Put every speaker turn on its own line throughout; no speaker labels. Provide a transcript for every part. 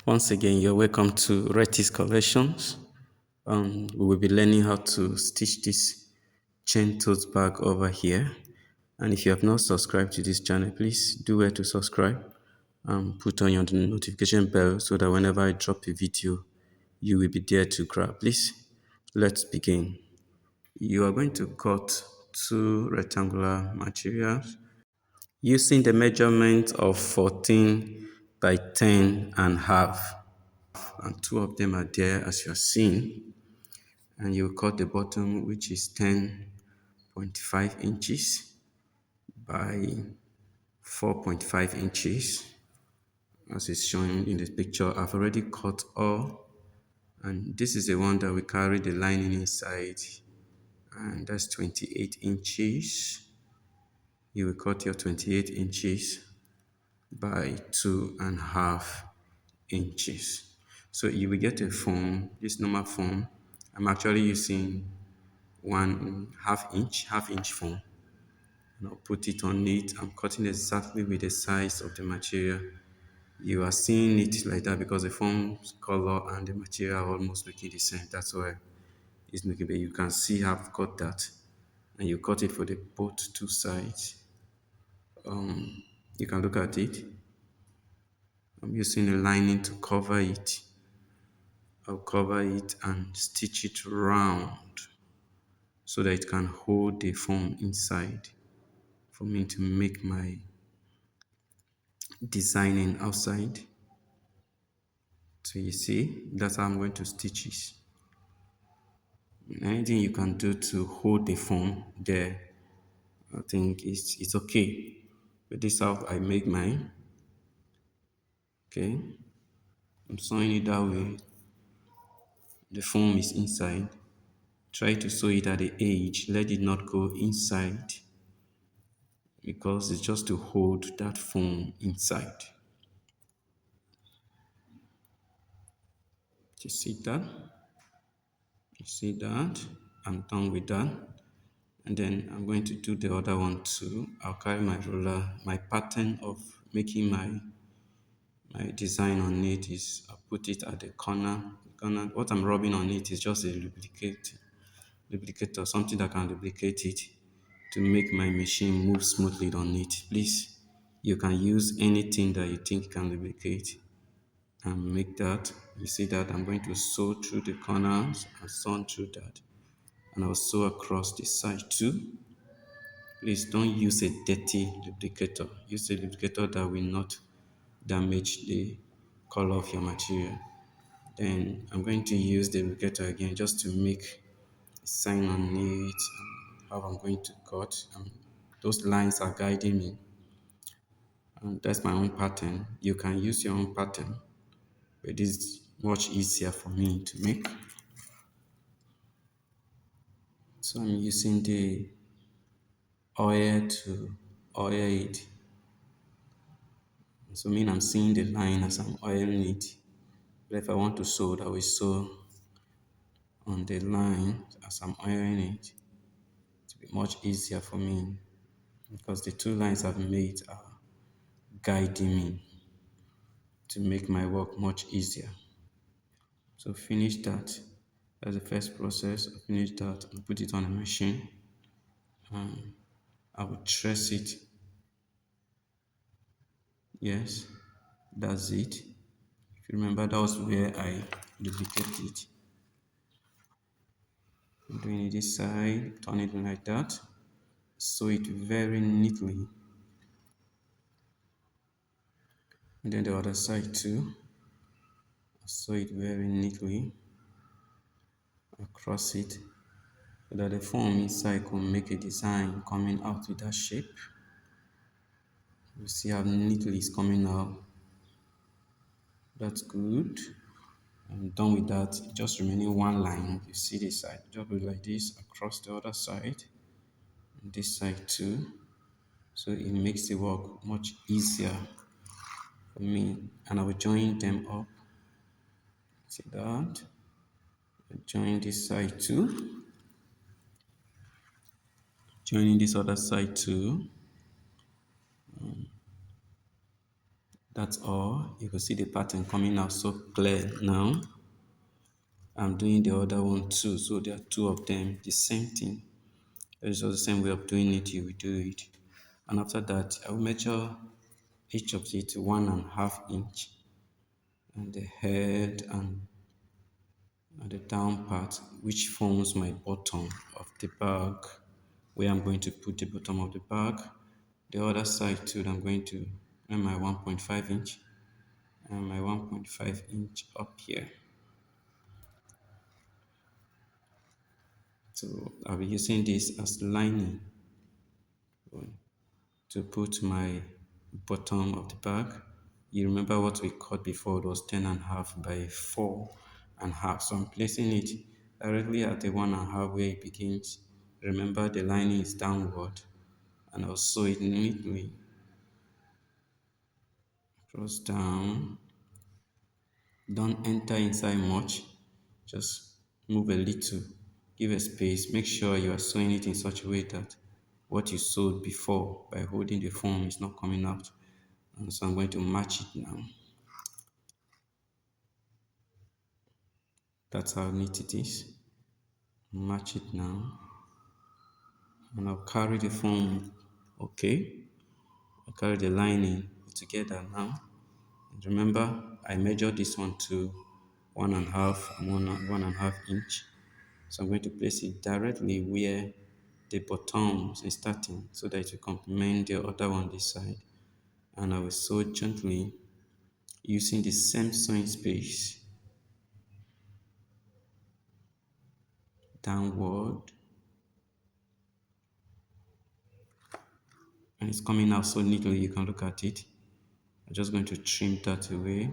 Once again, you're welcome to Retis Collections. We will be learning how to stitch this chain tote bag over here. And if you have not subscribed to this channel, please do well to subscribe and put on your notification bell so that whenever I drop a video, you will be there to grab. Please, let's begin. You are going to cut two rectangular materials using the measurement of 14 by 10 and half, and two of them are there as you're seeing, and you cut the bottom, which is 10.5 inches by 4.5 inches as is shown in the picture. I've already cut all, and this is the one that we carry the lining inside, and that's 28 inches. You will cut your 28 inches by 2.5 inches. So you will get a foam, this normal foam. I'm actually using 1/2 inch foam. And I'll put it on it. I'm cutting exactly with the size of the material. You are seeing it like that because the foam's color and the material are almost looking the same. That's why it's looking, but you can see I've cut that. And you cut it for the both two sides. You can look at it. I'm using a lining to cover it. I'll cover it and stitch it round so that it can hold the foam inside for me to make my designing outside. So you see, that's how I'm going to stitch it. Anything you can do to hold the foam there, I think it's okay. But this is how I make mine. Okay, I'm sewing it that way. The foam is inside. Try to sew it at the edge. Let it not go inside because it's just to hold that foam inside. You see that? You see that? I'm done with that. And then I'm going to do the other one too. I'll carry my ruler. My pattern of making my design on it is I put it at the corner. What I'm rubbing on it is just a lubricator, something that can lubricate it to make my machine move smoothly on it. Please, you can use anything that you think can lubricate and make that. You see that I'm going to sew through the corners and sew through that, and I'll sew across the side too. Please don't use a dirty lubricator. Use a lubricator that will not damage the color of your material. Then I'm going to use the lubricator again just to make a sign on it, how I'm going to cut. Those lines are guiding me, and that's my own pattern. You can use your own pattern, but this is much easier for me to make. So I'm using the oil to oil it. So mean I'm seeing the line as I'm oiling it. But if I want to sew, I will sew on the line as I'm ironing it to be much easier for me because the two lines I've made are guiding me to make my work much easier. So finish that. That's the first process. I finish that and put it on a machine. I will trace it. Yes, that's it. If you remember, that was where I duplicated it. I'm doing it this side, turn it like that. Sew it very neatly. And then the other side too. Sew it very neatly across it so that the foam inside can make a design coming out with that shape. You see how neatly it's coming out. That's good. I'm done with that. Just remaining one line. You see this side. Just do like this across the other side. And this side too. So it makes the work much easier for me. And I will join them up. See that? Join this side too. Joining this other side too. That's all. You can see the pattern coming out so clear now. I'm doing the other one too, so there are two of them, the same thing. It's just the same way of doing it, you will do it. And after that, I will measure each of it 1.5 inch, and the head and the down part, which forms my bottom of the bag, where I'm going to put the bottom of the bag. The other side too, I'm going to make my 1.5 inch and my 1.5 inch up here. So I'll be using this as lining to put my bottom of the bag. You remember what we cut before, it was 10.5 by 4.5. So I'm placing it directly at the 1.5 where it begins. Remember the lining is downward, and I'll sew it neatly cross down. Don't enter inside much, just move a little, give a space. Make sure you are sewing it in such a way that what you sewed before by holding the foam is not coming out. And so I'm going to match it now. That's how neat it is. Match it now, and I'll carry the foam. Okay, I'll carry the lining together now. And remember, I measured this one to 1.5 inch. So I'm going to place it directly where the bottom is starting, so that it will complement the other one this side. And I will sew gently using the same sewing space downward, and it's coming out so neatly. You can look at it. I'm just going to trim that away.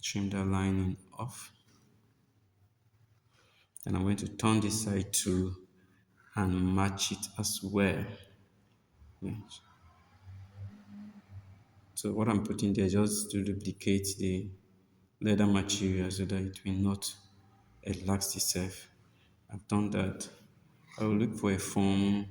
Trim the lining off. Then I'm going to turn this side too and match it as well. Yes. So what I'm putting there just to duplicate the leather material so that it will not relax itself. I've done that. I will look for a foam,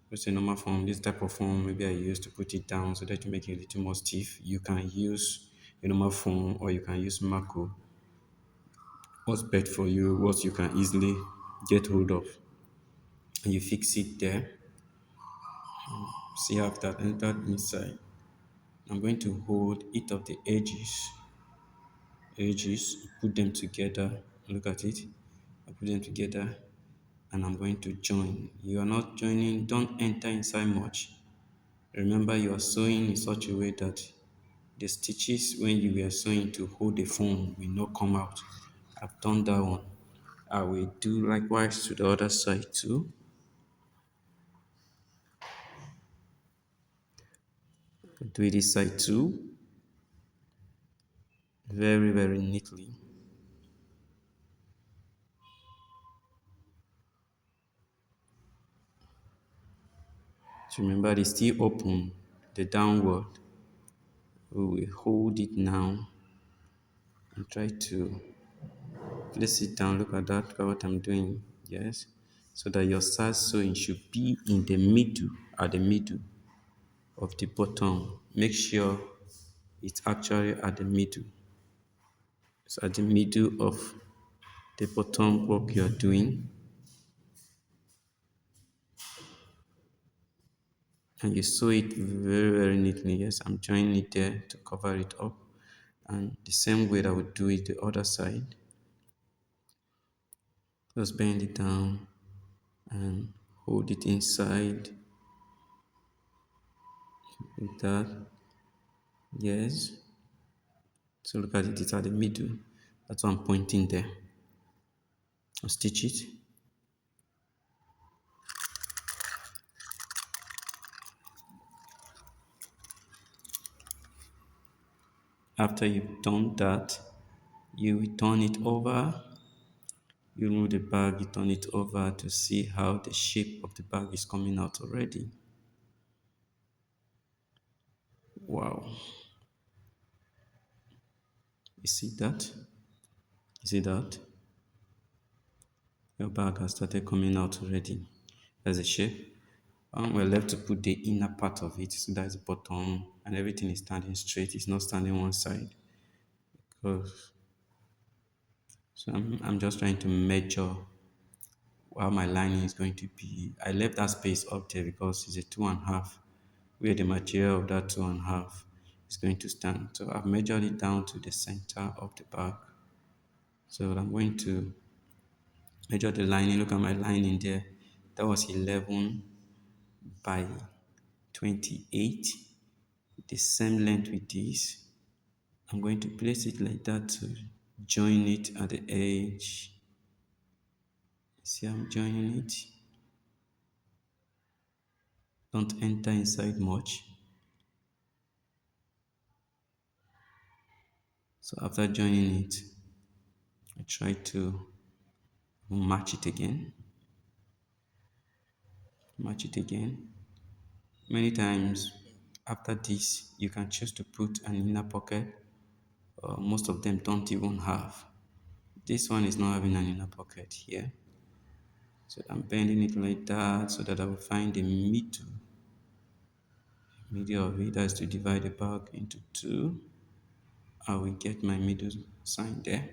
just a normal foam, this type of foam maybe I use to put it down so that to make it a little more stiff. You can use a normal foam or you can use Mako. What's best for you, what you can easily get hold of. And you fix it there. See how that entered inside. I'm going to hold each of the edges, put them together. Look at it. I put them together and I'm going to join. You are not joining, don't enter inside much. Remember, you are sewing in such a way that the stitches when you were sewing to hold the foam will not come out. I've done that one. I will do likewise to the other side too. Do this side too. Very, very neatly. So remember, it's still open, the downward. We will hold it now and try to place it down. Look at that. Look at what I'm doing. Yes. So that your side sewing should be in the middle, at the middle of the bottom. Make sure it's actually at the middle. It's at the middle of the bottom work you're doing. And you sew it very, very neatly. Yes, I'm joining it there to cover it up. And the same way that I would do it the other side. Just bend it down and hold it inside like that. Yes. So look at it, it's at the middle. That's why I'm pointing there. I'll stitch it. After you've done that, you will turn it over. You remove the bag, you turn it over to see how the shape of the bag is coming out already. Wow. You see that? You see that? Your bag has started coming out already. There's a shape. We're left to put the inner part of it, so that's bottom, and everything is standing straight. It's not standing one side. Because so I'm just trying to measure how my lining is going to be. I left that space up there because it's a 2.5, where the material of that 2.5 is going to stand. So I've measured it down to the center of the bag. So I'm going to measure the lining. Look at my lining there. That was 11 by 28. The same length with this. I'm going to place it like that to join it at the edge. See, I'm joining it. Don't enter inside much. So after joining it, I try to match it again. Match it again. Many times after this, you can choose to put an inner pocket. Most of them don't even have. This one is not having an inner pocket here. So I'm bending it like that so that I will find the middle of it. That's to divide the bag into two. I will get my middle sign there.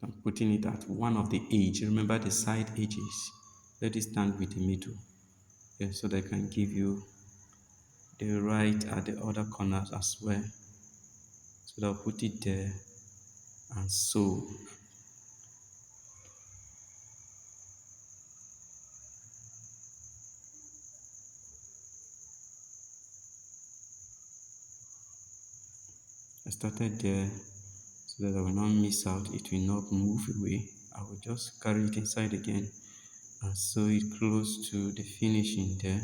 I'm putting it at one of the edge. Remember the side edges. Let it stand with the middle. Okay, so that I can give you the right at the other corners as well. So I'll put it there and sew. I started there so that I will not miss out. It will not move away. I will just carry it inside again and sew it close to the finishing there.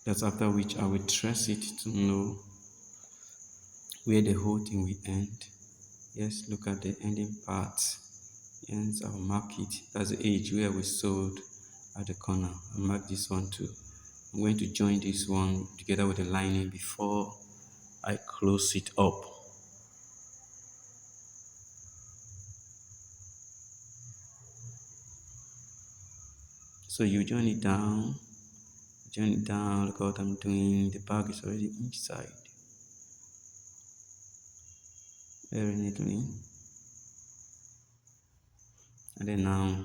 That's after which I will trace it to know where the whole thing will end. Yes, look at the ending part. Yes, I'll mark it. That's the edge where we sewed at the corner. I'll mark this one too. I'm going to join this one together with the lining before I close it up. So you join it down, look what I'm doing. The bag is already inside. Very neatly. And then now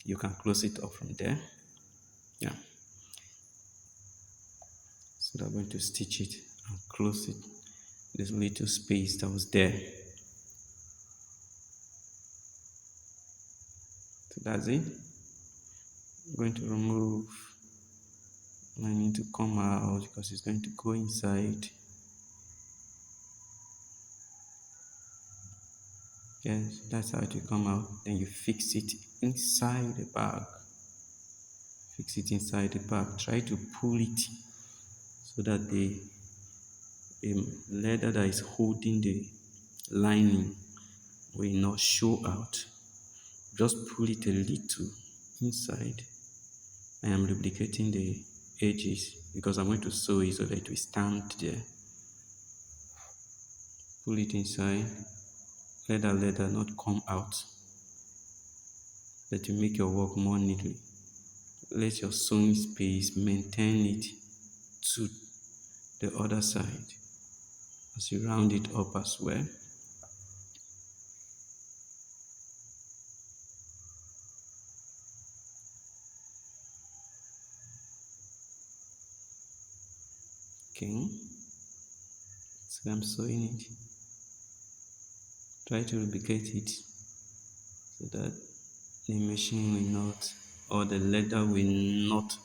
you can close it up from there. Yeah. So I'm going to stitch it and close it. This little space that was there. So that's it. I'm going to remove. I need to come out because it's going to go inside. Yes, that's how it will come out. Then you fix it inside the bag. Fix it inside the bag. Try to pull it so that the leather that is holding the lining will not show out. Just pull it a little inside. I am lubricating the edges because I'm going to sew it so that it will stand there. Pull it inside. Let that leather not come out. That will make your work more neatly. Let your sewing space maintain it to the other side as you round it up as well. Okay, so I'm sewing it. Try to lubricate it so that the machine will not, or the leather will not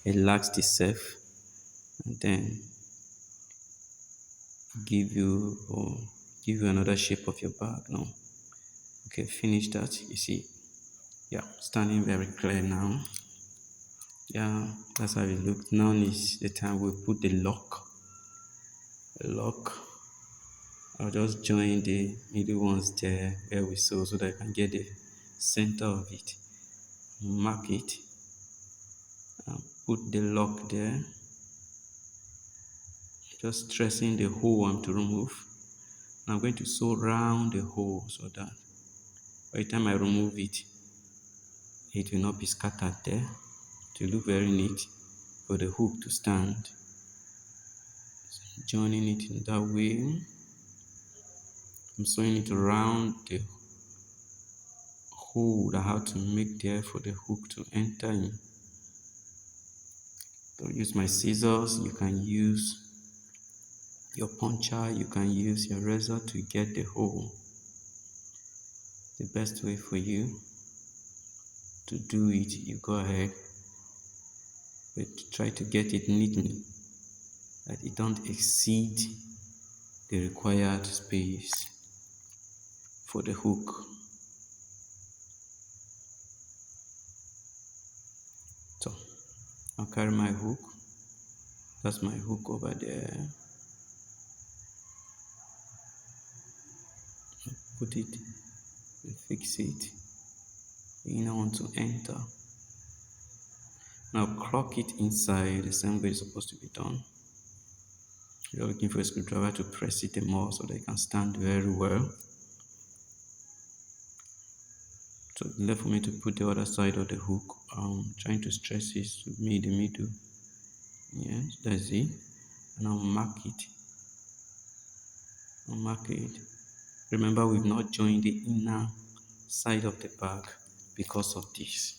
relax itself and then give you another shape of your bag now. Okay, finish that. You see, yeah, standing very clear now. Yeah, that's how it looks. Now is the time we put the lock. I'll just join the middle ones there where we sew so that I can get the center of it. Mark it and put the lock there. Just stressing the hole I'm to remove. And I'm going to sew round the hole so that By the time I remove it, it will not be scattered there. It will look very neat for the hook to stand. Joining it in that way, I'm sewing it around the hole that I have to make there for the hook to enter in. So use my scissors, you can use your puncher, you can use your razor to get the hole. The best way for you to do it, you go ahead, but try to get it neatly, that it don't exceed the required space for the hook. So I'll carry my hook. That's my hook over there. Put it and fix it. The inner one to enter. Now clock it inside the same way it's supposed to be done. You're looking for a screwdriver to press it more so they can stand very well. So left for me to put the other side of the hook. Trying to stress it to me the middle. Yes, that's it. And I'll mark it. Remember, we've not joined the inner side of the bag because of this.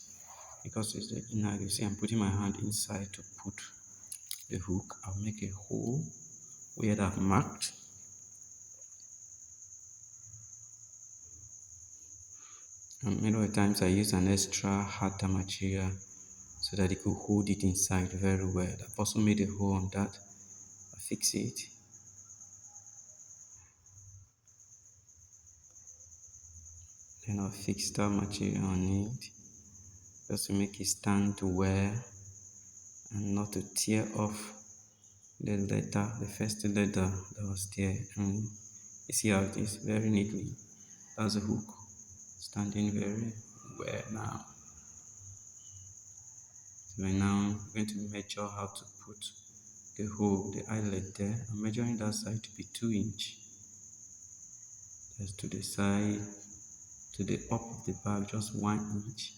Because it's the inner, you see, I'm putting my hand inside to put the hook. I'll make a hole where I've marked. And many of the times I use an extra harder material so that it could hold it inside very well. I've also made a hole on that. I fix it. Then I'll fix that material on it just to make it stand well and not to tear off the leather, the first leather that was there. And you see how it is, very neatly. That's the hook, standing very well now. So we're now going to measure how to put the hole, the eyelet there. I'm measuring that side to be 2 inch. That's to the side, to the up of the bag, just 1 inch.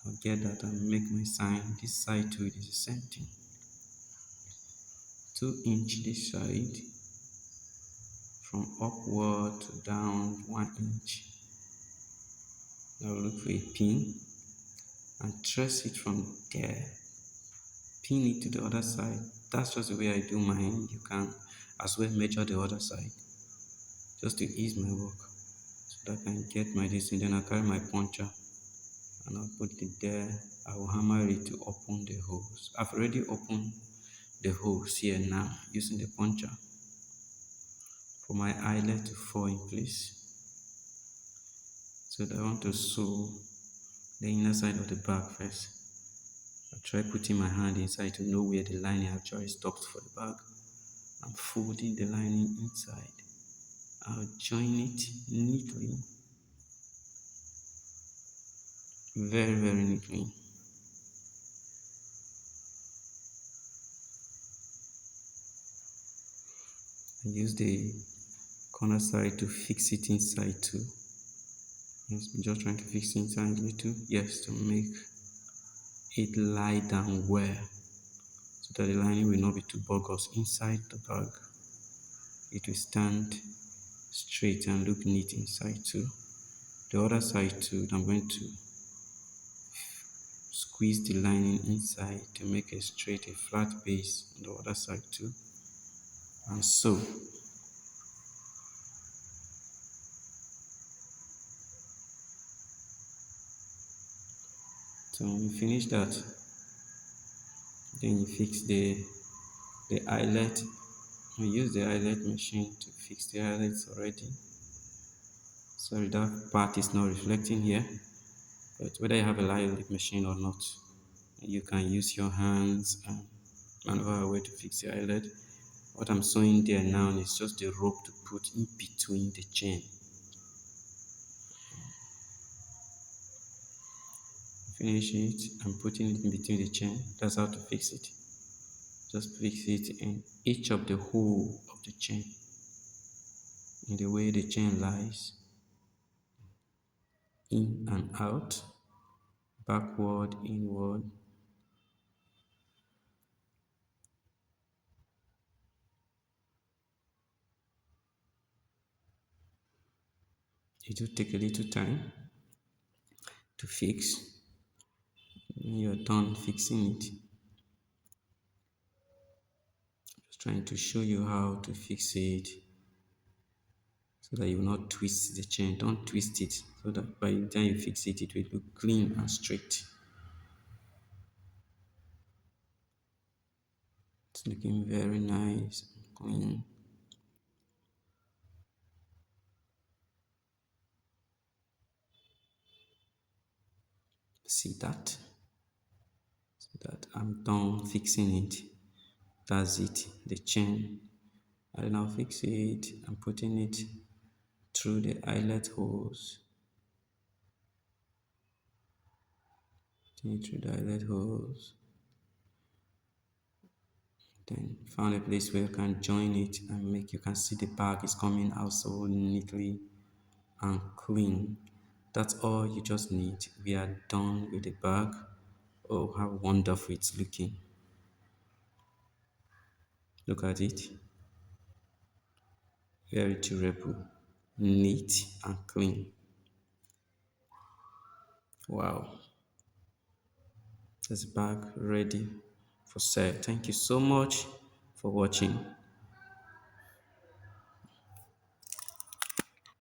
I'll get that and make my sign. This side too, it is the same thing. 2 inch this side, from upward to down 1 inch. Now look for a pin and trace it from there. Pin it to the other side. That's just the way I do mine. You can as well measure the other side, just to ease my work, so that I can get my distance. Then I'll carry my puncher and I'll put it there. I will hammer it to open the holes. I've already opened the holes here now using the puncher for my eyelet to fall in place. So I want to sew the inner side of the bag first. I'll try putting my hand inside to know where the lining actually stops for the bag. I'm folding the lining inside. I'll join it neatly, very neatly. I use the corner side to fix it inside too. Yes, I'm just trying to fix it inside a little. Yes, to make it lie down well, so that the lining will not be too bogus inside the bag. It will stand straight and look neat inside too. The other side too, I'm going to squeeze the lining inside to make a straight, a flat base on the other side too. And so when you finish that, then you fix the eyelet. I use the eyelet machine to fix the eyelets already. Sorry, that part is not reflecting here, but whether you have a eyelet machine or not, you can use your hands and maneuver a way to fix the eyelet. What I'm sewing there now is just the rope to put in between the chain. Finish it and putting it in between the chain. That's how to fix it. Just fix it in each of the hole of the chain, in the way the chain lies. in and out, backward, inward. It will take a little time to fix. When you're done fixing it, just trying to show you how to fix it so that you will not twist the chain. Don't twist it so that by the time you fix it, it will look clean and straight. It's looking very nice and clean. See that? See that? I'm done fixing it. That's it. The chain. I now fix it. I'm putting it through the eyelet holes. Putting it through the eyelet holes. Then found a place where you can join it and make, you can see the bag is coming out so neatly and clean. That's all you just need. We are done with the bag. Oh, how wonderful it's looking. Look at it. Very durable, neat and clean. Wow. This bag ready for sale. Thank you so much for watching.